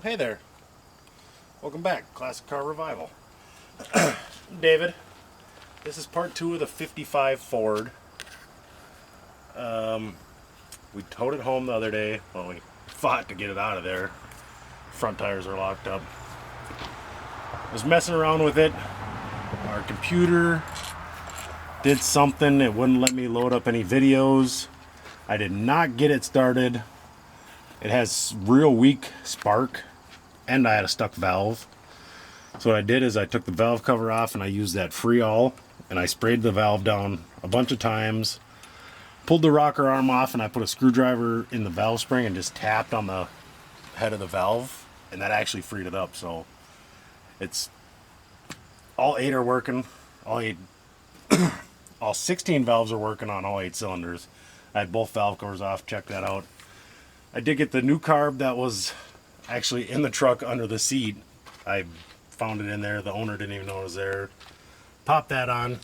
Hey there. Welcome back. Classic Car Revival. David. This is part 2 of the 55 Ford. We towed it home the other day. Well, we fought to get it out of there. Front tires are locked up. I was messing around with it. Our computer did something. It wouldn't let me load up any videos. I did not get it started. It has real weak spark, and I had a stuck valve. So what I did is I took the valve cover off and I used that Freol and I sprayed the valve down a bunch of times, pulled the rocker arm off, and I put a screwdriver in the valve spring and just tapped on the head of the valve, and that actually freed it up. So it's all 8 are working, all 16 valves are working on all 8 cylinders. I had both valve covers off, checked that out. I did get the new carb that was actually in the truck under the seat. I found it in there. The owner didn't even know it was there. Popped that on.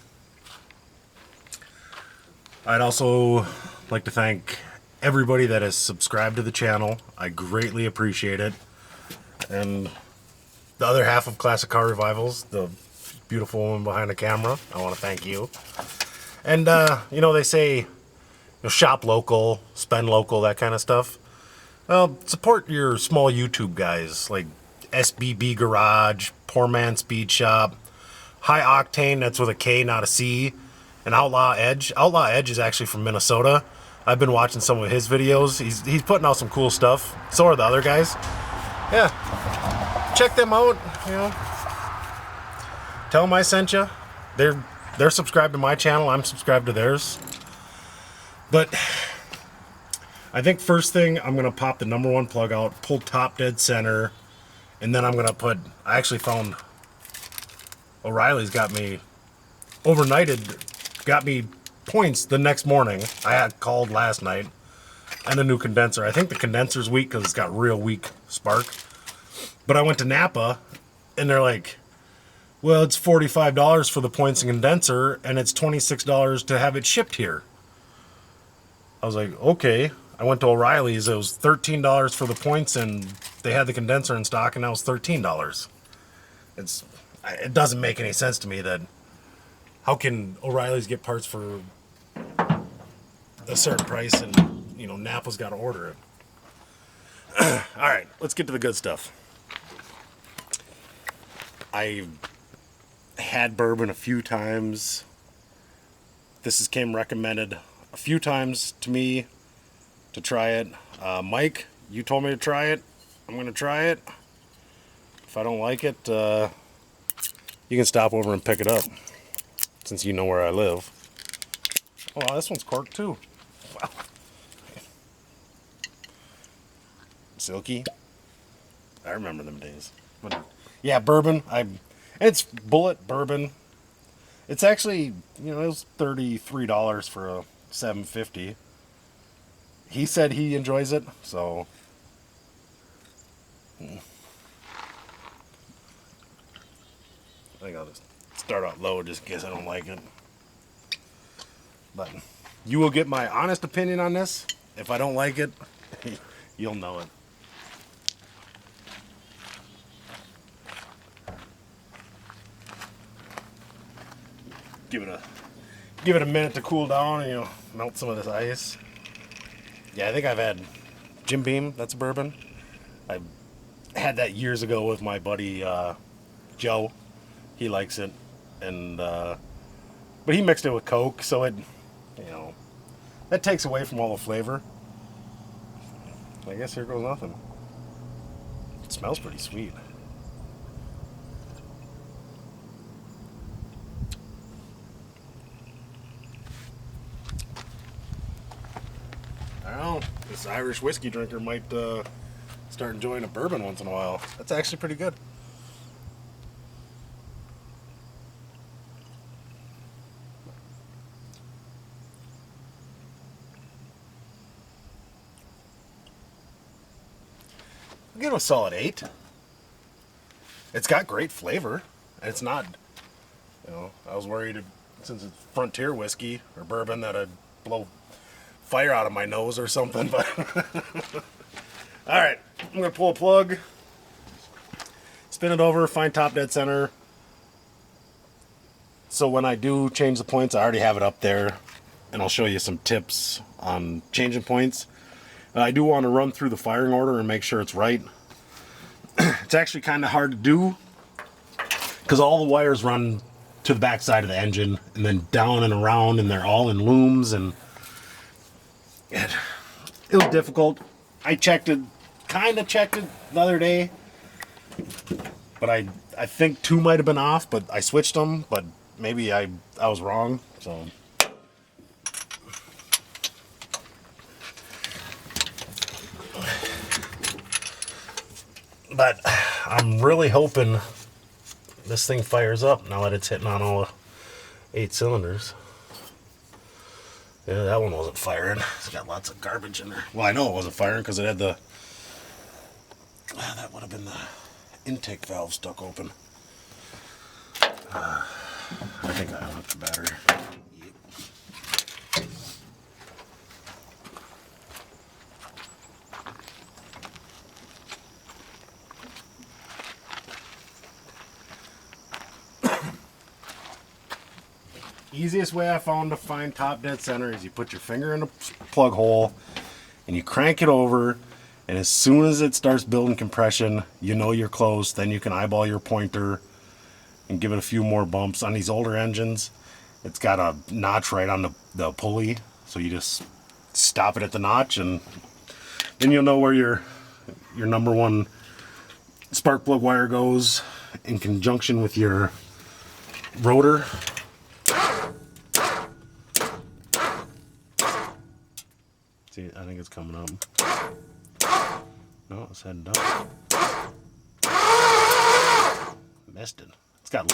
I'd also like to thank everybody that has subscribed to the channel. I greatly appreciate it. And the other half of Classic Car Revivals, the beautiful woman behind the camera, I want to thank you. And, you know, they say, shop local, spend local, that kind of stuff. Well, support your small YouTube guys like SBB Garage, Poor Man Speed Shop, High Octane, that's with a K, not a C, and Outlaw Edge. Outlaw Edge is actually from Minnesota. I've been watching some of his videos. He's putting out some cool stuff. So are the other guys. Yeah, check them out. You know, tell them I sent you. They're subscribed to my channel. I'm subscribed to theirs. But I think first thing, I'm going to pop the number 1 plug out, pull top dead center, and then I'm going to put, I actually found O'Reilly's got me overnighted, got me points the next morning. I had called last night, and a new condenser. I think the condenser's weak because it's got real weak spark. But I went to Napa, and they're like, well, it's $45 for the points and condenser, and it's $26 to have it shipped here. I was like, okay. I went to O'Reilly's. It was $13 for the points, and they had the condenser in stock, and that was $13. It doesn't make any sense to me that how can O'Reilly's get parts for a certain price, and Napa's got to order it. All right, let's get to the good stuff. I had bourbon a few times. This came recommended a few times to me to try it. Mike, you told me to try it. I'm going to try it. If I don't like it, you can stop over and pick it up, since you know where I live. Oh, this one's corked too. Wow. Silky. I remember them days. But yeah, bourbon. It's Bullet bourbon. It's actually, it was $33 for a 750. He said he enjoys it, so I think I'll just start out low just in case I don't like it. But you will get my honest opinion on this. If I don't like it, you'll know it. Give it a minute to cool down and melt some of this ice. Yeah, I think I've had Jim Beam, that's bourbon. I had that years ago with my buddy Joe. He likes it, and but he mixed it with Coke, so it, that takes away from all the flavor. I guess here goes nothing. It smells pretty sweet. I don't know, this Irish whiskey drinker might start enjoying a bourbon once in a while. That's actually pretty good. I'll give it a solid 8. It's got great flavor, and it's not, I was worried since it's Frontier whiskey or bourbon that I'd blow fire out of my nose or something, but all right, I'm gonna pull a plug. spin it over, find top dead center. So when I do change the points, I already have it up there, and I'll show you some tips on changing points. I do want to run through the firing order and make sure it's right. It's actually kind of hard to do because all the wires run to the back side of the engine and then down and around, and they're all in looms, and it was difficult. I kind of checked it the other day, but I think two might have been off, but I switched them, but maybe I was wrong, so. But I'm really hoping this thing fires up now that it's hitting on all 8 cylinders. Yeah, that one wasn't firing. It's got lots of garbage in there. Well, I know it wasn't firing because it had the... that would have been the intake valve stuck open. I think I unhooked the battery. Easiest way I found to find top dead center is you put your finger in the plug hole and you crank it over, and as soon as it starts building compression, you know you're close. Then you can eyeball your pointer and give it a few more bumps. On these older engines, it's got a notch right on the pulley, so you just stop it at the notch, and then you'll know where your number one spark plug wire goes in conjunction with your rotor. See, I think it's coming up. No, it's heading down. Missed it. It's got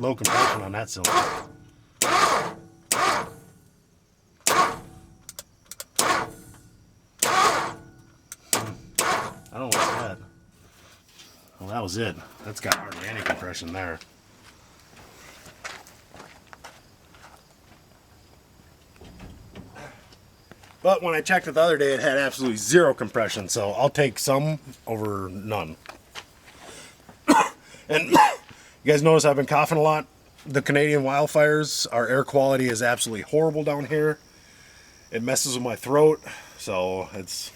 low compression on that cylinder. I don't like that. Well, that was it. That's got hardly any compression there. But when I checked it the other day, it had absolutely zero compression, so I'll take some over none. And you guys notice I've been coughing a lot. The Canadian wildfires, our air quality is absolutely horrible down here. It messes with my throat, so it's...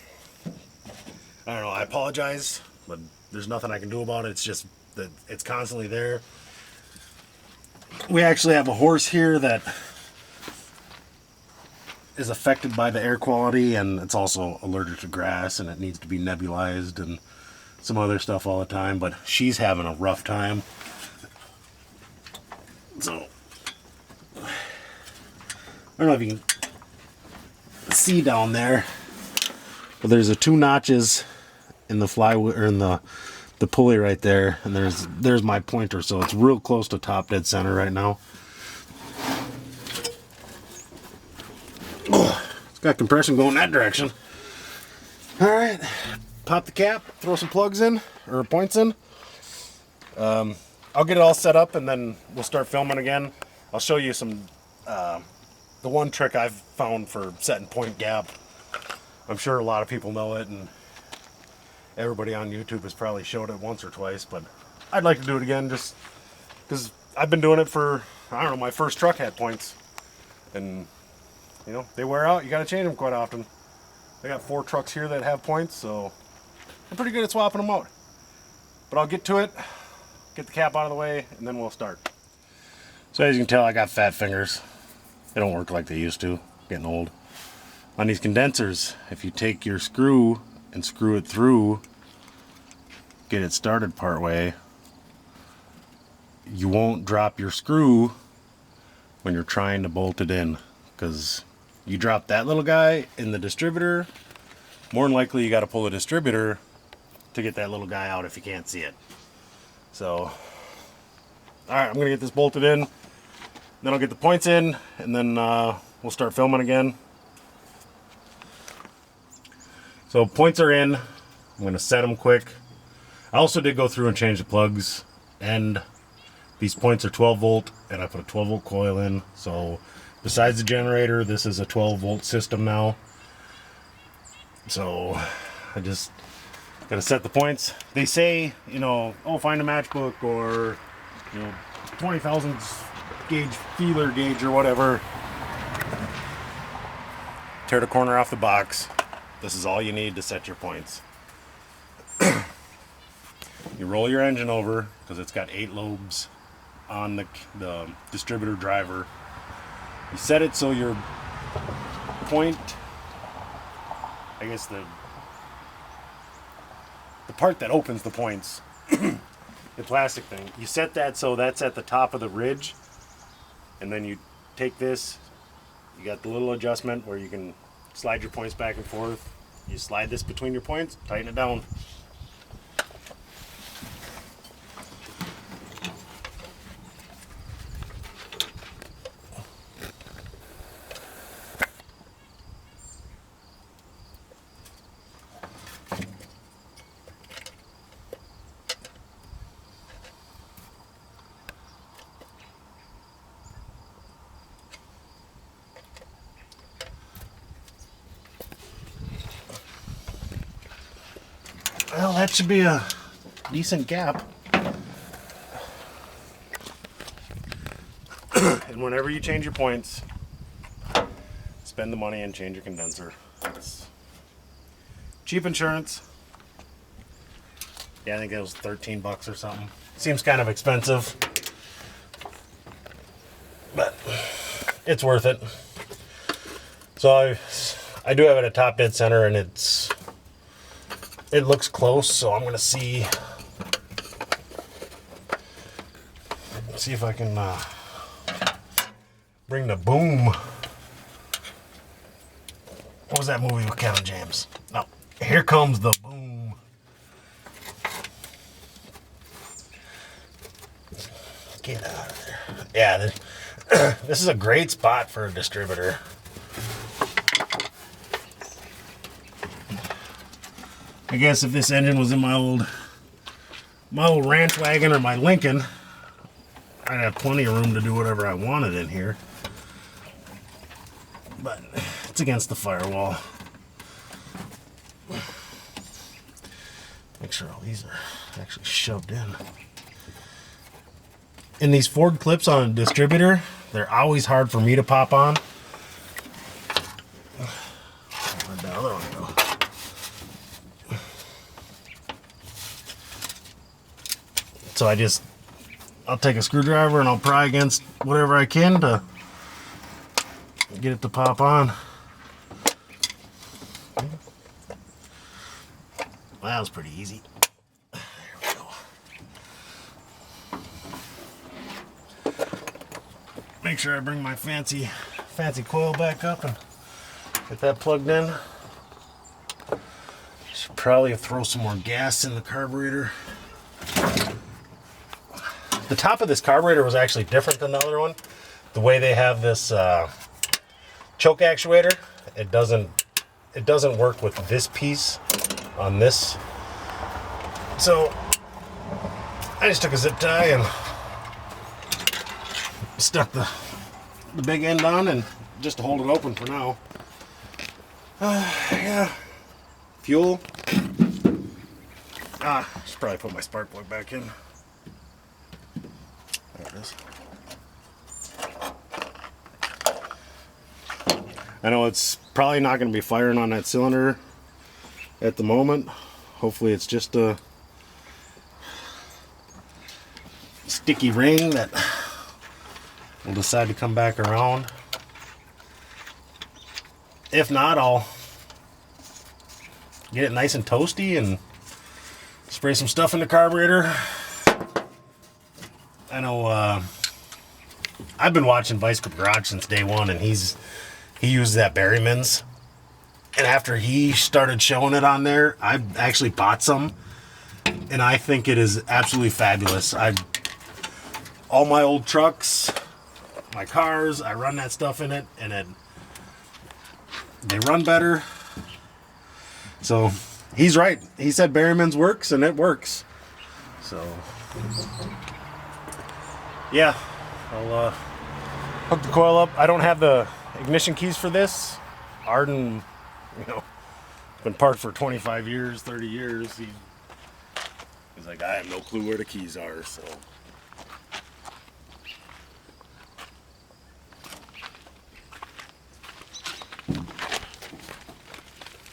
I don't know, I apologize, but there's nothing I can do about it. It's just that it's constantly there. We actually have a horse here that is affected by the air quality, and it's also allergic to grass, and it needs to be nebulized and some other stuff all the time, but she's having a rough time. So I don't know if you can see down there, but there's a 2 notches in the flywheel, or in the pulley right there, and there's my pointer, so it's real close to top dead center right now. It's got compression going that direction. Alright, pop the cap, throw some plugs in, or points in. I'll get it all set up and then we'll start filming again. I'll show you some, the one trick I've found for setting point gap. I'm sure a lot of people know it, and everybody on YouTube has probably showed it once or twice, but I'd like to do it again just because I've been doing it for, I don't know, my first truck had points, and you know, they wear out. You got to change them quite often. I got 4 trucks here that have points, so I'm pretty good at swapping them out. But I'll get to it, get the cap out of the way, and then we'll start. So as you can tell, I got fat fingers. They don't work like they used to. Getting old. On these condensers, if you take your screw and screw it through, get it started part way, you won't drop your screw when you're trying to bolt it in, because you drop that little guy in the distributor, more than likely you got to pull the distributor to get that little guy out if you can't see it. So, alright, I'm going to get this bolted in, then I'll get the points in, and then we'll start filming again. So points are in. I'm going to set them quick. I also did go through and change the plugs, and these points are 12 volt, and I put a 12 volt coil in. So besides the generator, this is a 12 volt system now. So I just Gotta set the points. They say, you know, oh, find a matchbook or, you know, 20 thousandths gauge feeler gauge or whatever. Tear the corner off the box. This is all you need to set your points. You roll your engine over because it's got 8 lobes on the distributor driver. You set it so your point, I guess the part that opens the points, the plastic thing, you set that so that's at the top of the ridge, and then you take this, you got the little adjustment where you can slide your points back and forth. You slide this between your points, tighten it down. Well, that should be a decent gap. And whenever you change your points, spend the money and change your condenser. It's cheap insurance. Yeah, I think it was 13 bucks or something. Seems kind of expensive, but it's worth it. So I do have it at Top Dead Center, and it looks close, so I'm gonna see if I can bring the boom. What was that movie with Kevin James? No, Here Comes the Boom. Get out of there. Yeah, this is a great spot for a distributor. I guess if this engine was in my old ranch wagon or my Lincoln, I'd have plenty of room to do whatever I wanted in here. But it's against the firewall. Make sure all these are actually shoved in. And these Ford clips on a distributor, they're always hard for me to pop on. Where'd the other one go? So I'll take a screwdriver and I'll pry against whatever I can to get it to pop on. Well, that was pretty easy. There we go. Make sure I bring my fancy coil back up and get that plugged in. Should probably throw some more gas in the carburetor. The top of this carburetor was actually different than the other one. The way they have this choke actuator, it doesn't work with this piece on this. So I just took a zip tie and stuck the big end on, and just to hold it open for now. Yeah. Fuel. Should probably put my spark plug back in. There it is. I know it's probably not going to be firing on that cylinder at the moment. Hopefully it's just a sticky ring that will decide to come back around. If not, I'll get it nice and toasty and spray some stuff in the carburetor. I know I've been watching Vice Grip Garage since day one, and he uses that Berryman's, and after he started showing it on there, I actually bought some, and I think it is absolutely fabulous. All my old trucks, my cars, I run that stuff in it, and they run better. So he's right. He said Berryman's works, and it works. So yeah, I'll hook the coil up. I don't have the ignition keys for this. Arden, been parked for 25 years, 30 years. He's like, I have no clue where the keys are, so.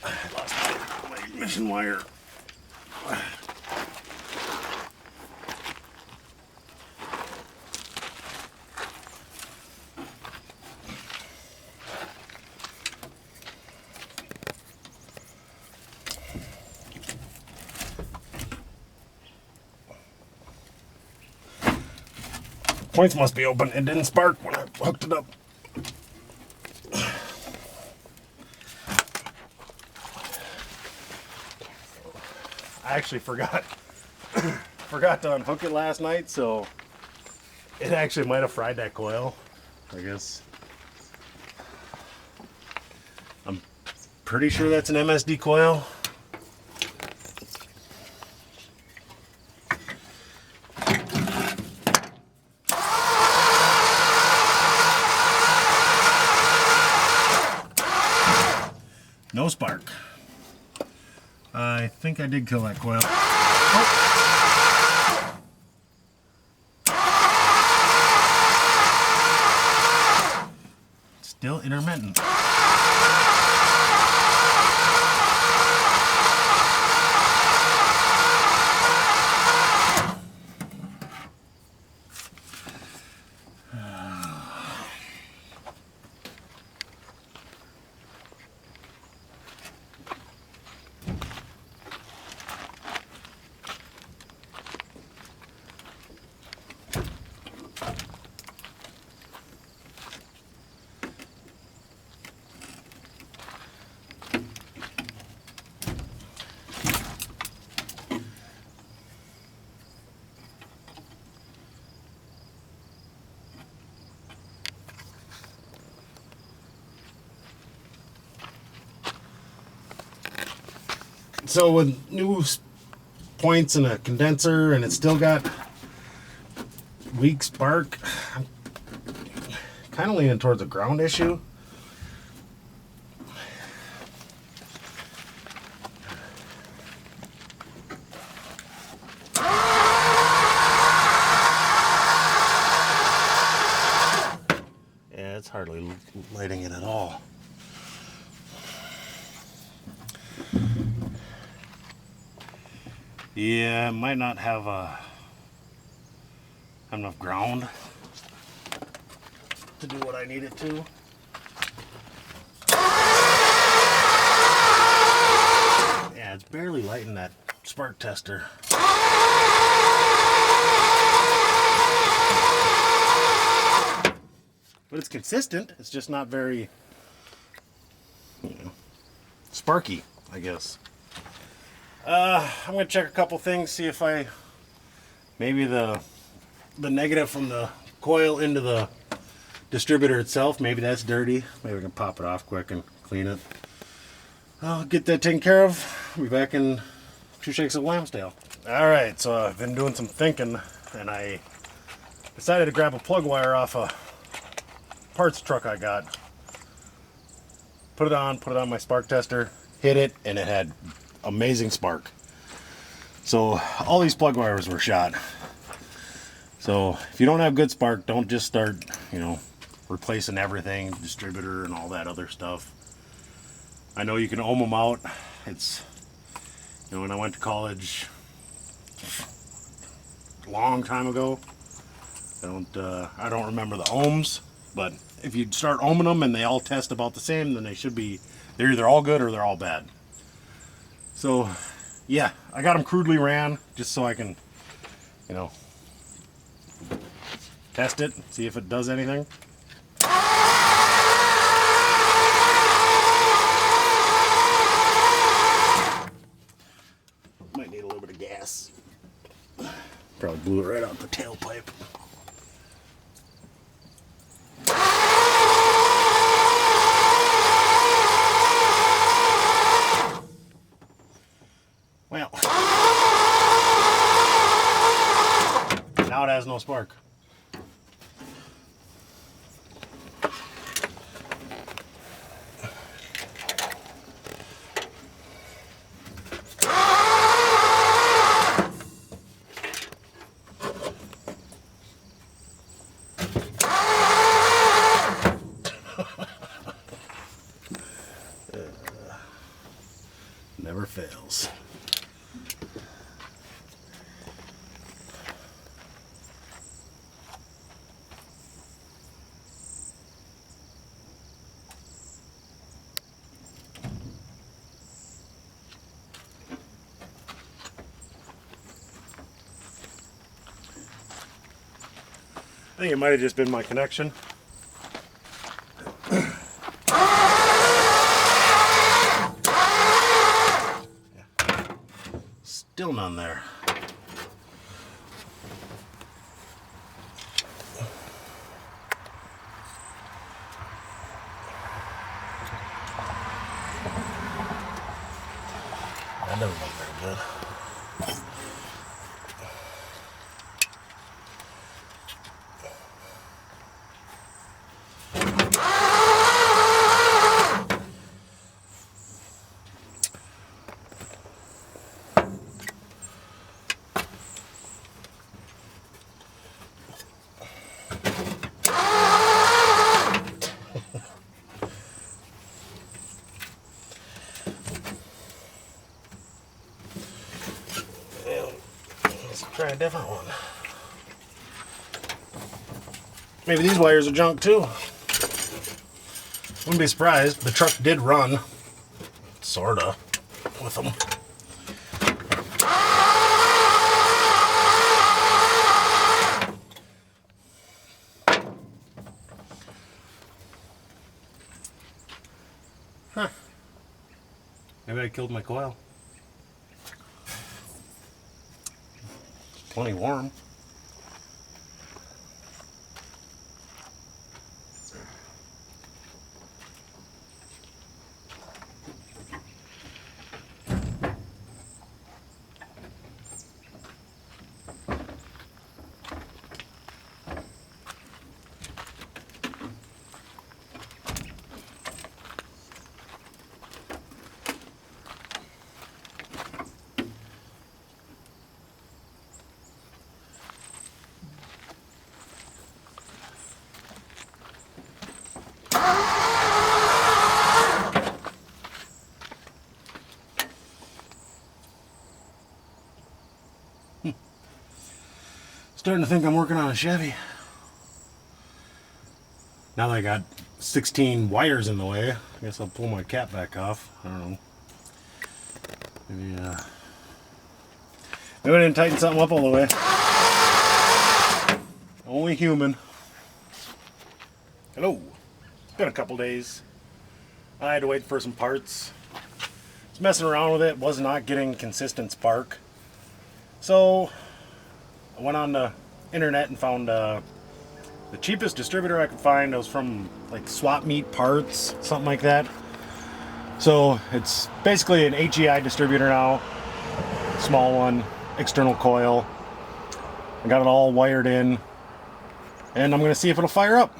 I lost my ignition wire. Points must be open. It didn't spark when I hooked it up. I actually forgot to unhook it last night, so it actually might have fried that coil, I guess. I'm pretty sure that's an MSD coil. No spark. I think I did kill that coil. Oh. Still intermittent. So with new points and a condenser, and it's still got weak spark, I'm kind of leaning towards a ground issue. Yeah, it's hardly lighting it at all. Yeah, it might not have enough ground to do what I need it to. Yeah, it's barely lighting that spark tester. But it's consistent. It's just not very, sparky, I guess. I'm gonna check a couple things, see if maybe the negative from the coil into the distributor itself, maybe that's dirty. Maybe we can pop it off quick and clean it. I'll get that taken care of. I'll be back in 2 shakes of lamb's tail. Alright, so I've been doing some thinking, and I decided to grab a plug wire off a parts truck I got. Put it on my spark tester, hit it, and it had amazing spark. So all these plug wires were shot. So if you don't have good spark, don't just start, replacing everything, distributor and all that other stuff. I know you can ohm them out. It's, when I went to college a long time ago, I don't remember the ohms, but if you start ohming them and they all test about the same, then they're either all good or they're all bad. So, yeah, I got them crudely ran just so I can, test it, see if it does anything. Might need a little bit of gas. Probably blew it right out the tailpipe. Well, now it has no spark. Never fails. I think it might have just been my connection. Still none there. That doesn't look very good. Let's try a different one. Maybe these wires are junk too. Wouldn't be surprised. The truck did run, sorta, with them. Huh. Maybe I killed my coil. Plenty warm. Starting to think I'm working on a Chevy. Now that I got 16 wires in the way, I guess I'll pull my cap back off. I don't know. Maybe I didn't tighten something up all the way. Only human. Hello. It's been a couple days. I had to wait for some parts. I was messing around with it, was not getting consistent spark. So I went on the internet and found the cheapest distributor I could find. It was from like Swap Meet Parts, something like that. So it's basically an HEI distributor now. Small one, external coil. I got it all wired in. And I'm going to see if it'll fire up.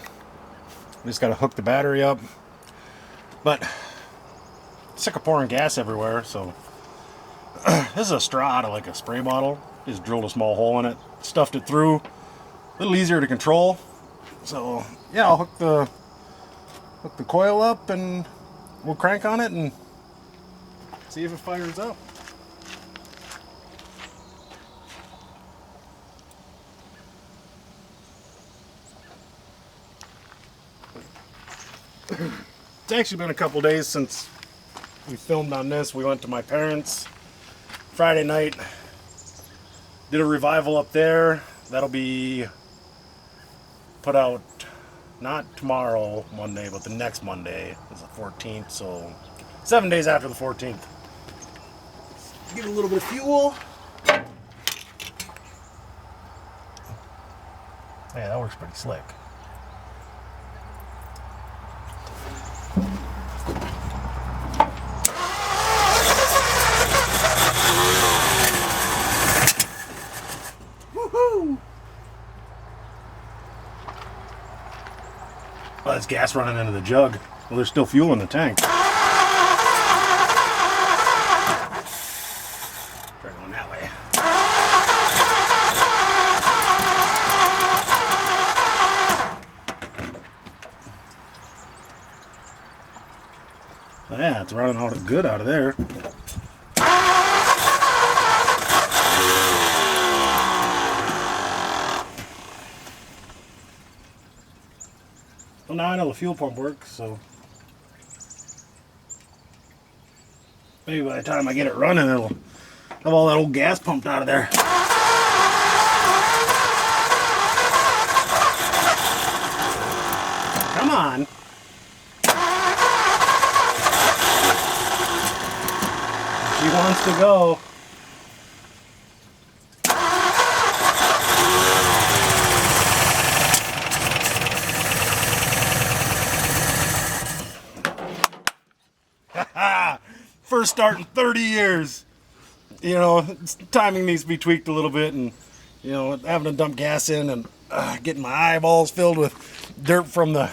I just got to hook the battery up. But sick of pouring gas everywhere, so this is a straw out of like a spray bottle. Just drilled a small hole in it, stuffed it through. A little easier to control. So yeah, I'll hook the coil up and we'll crank on it and see if it fires up. It's actually been a couple days since we filmed on this. We went to my parents Friday night, did a revival up there. That'll be put out not tomorrow, Monday, but the next Monday is the 14th, so 7 days after the 14th. Give it a little bit of fuel. Yeah, that works pretty slick. Woohoo! Well, that's gas running into the jug. Well, there's still fuel in the tank. Try going that way. Yeah, it's running all good out of there. Well, now I know the fuel pump works, so maybe by the time I get it running, it'll have all that old gas pumped out of there. Come on. She wants to go. First start in 30 years. You know, timing needs to be tweaked a little bit, and you know, having to dump gas in and getting my eyeballs filled with dirt from the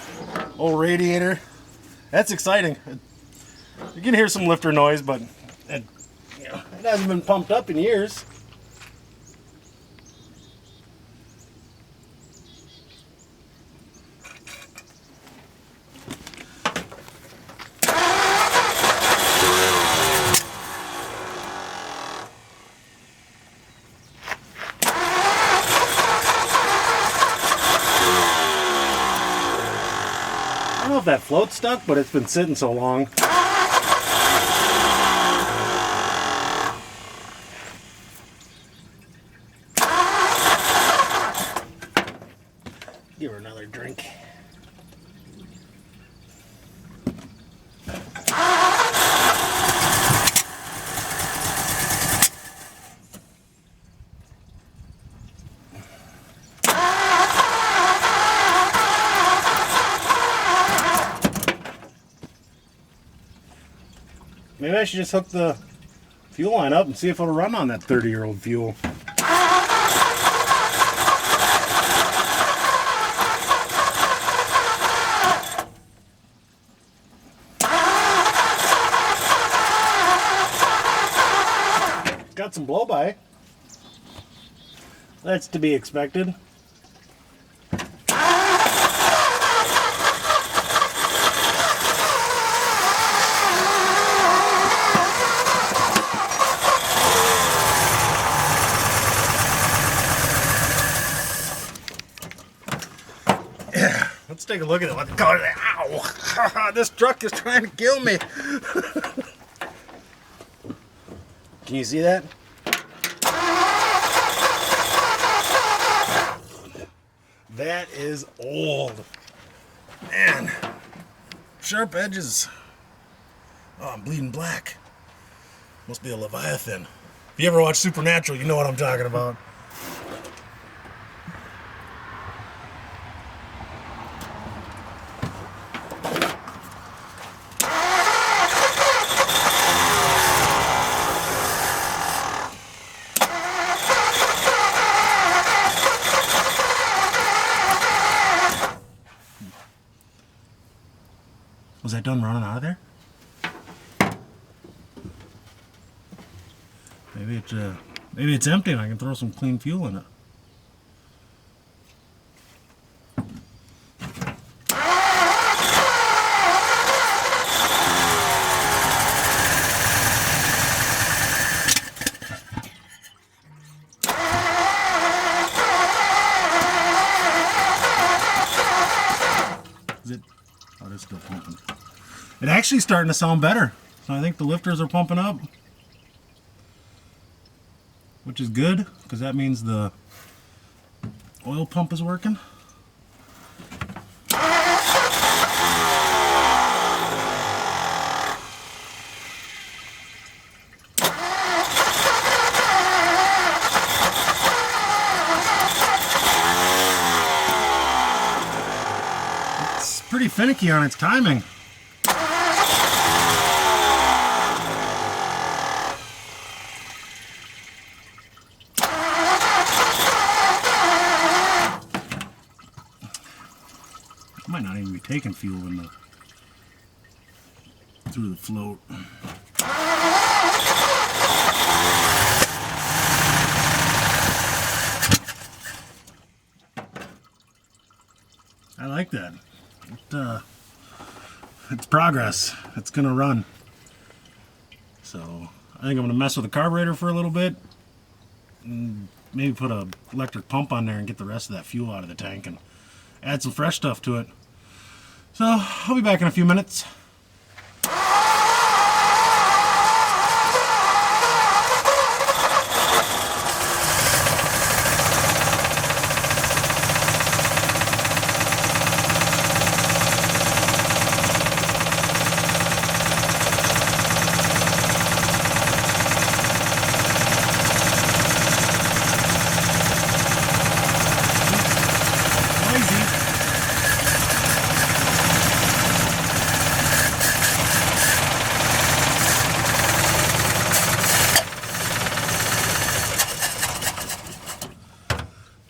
old radiator. That's exciting. You can hear some lifter noise, but it hasn't been pumped up in years. I don't know if that float's stuck, but it's been sitting so long. Give her another drink. Maybe I should just hook the fuel line up and see if it'll run on that 30-year-old fuel. Got some blow-by. That's to be expected. Yeah, let's take a look at it. Let's go. Ow! This truck is trying to kill me. Can you see that? That is old. Man, sharp edges. Oh, I'm bleeding black. Must be a Leviathan. If you ever watch Supernatural, you know what I'm talking about. Was that done running out of there? Maybe it's empty and I can throw some clean fuel in it. Is it? Oh, it's still pumping. It's actually starting to sound better. So I think the lifters are pumping up, which is good because that means the oil pump is working. It's pretty finicky on its timing. Might not even be taking fuel through the float. I like that. It's progress. It's gonna run. So I think I'm gonna mess with the carburetor for a little bit, and maybe put an electric pump on there and get the rest of that fuel out of the tank and add some fresh stuff to it. So I'll be back in a few minutes.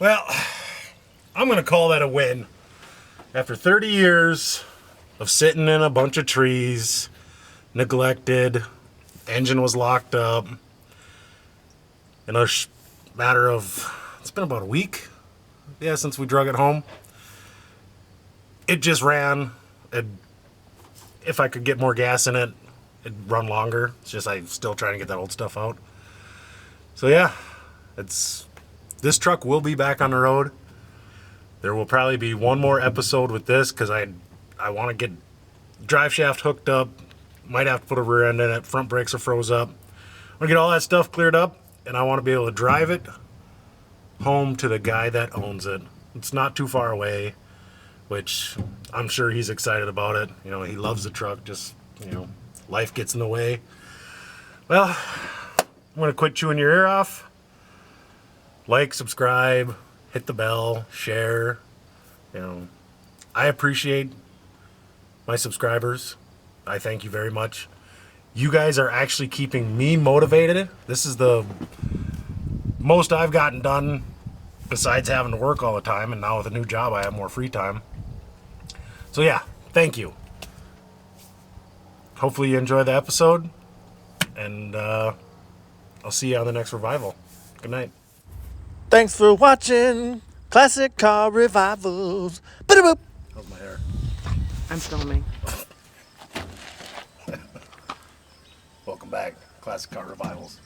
Well, I'm going to call that a win. After 30 years of sitting in a bunch of trees, neglected, engine was locked up, in a matter of, it's been about a week, yeah, since we drug it home. It just ran. If I could get more gas in it, it'd run longer. It's just I'm still trying to get that old stuff out. So yeah, this truck will be back on the road. There will probably be one more episode with this because I want to get drive shaft hooked up. Might have to put a rear end in it. Front brakes are froze up. I want to get all that stuff cleared up, and I want to be able to drive it home to the guy that owns it. It's not too far away, which I'm sure he's excited about it. You know, he loves the truck. Just, you know, life gets in the way. Well, I'm going to quit chewing your ear off. Like, subscribe, hit the bell, share. You know, I appreciate my subscribers. I thank you very much. You guys are actually keeping me motivated. This is the most I've gotten done besides having to work all the time, and now with a new job I have more free time. So yeah, thank you. Hopefully you enjoy the episode, and I'll see you on the next revival. Good night. Thanks for watching Classic Car Revivals. Ba-da-boop. How's my hair? I'm filming. Welcome back, Classic Car Revivals.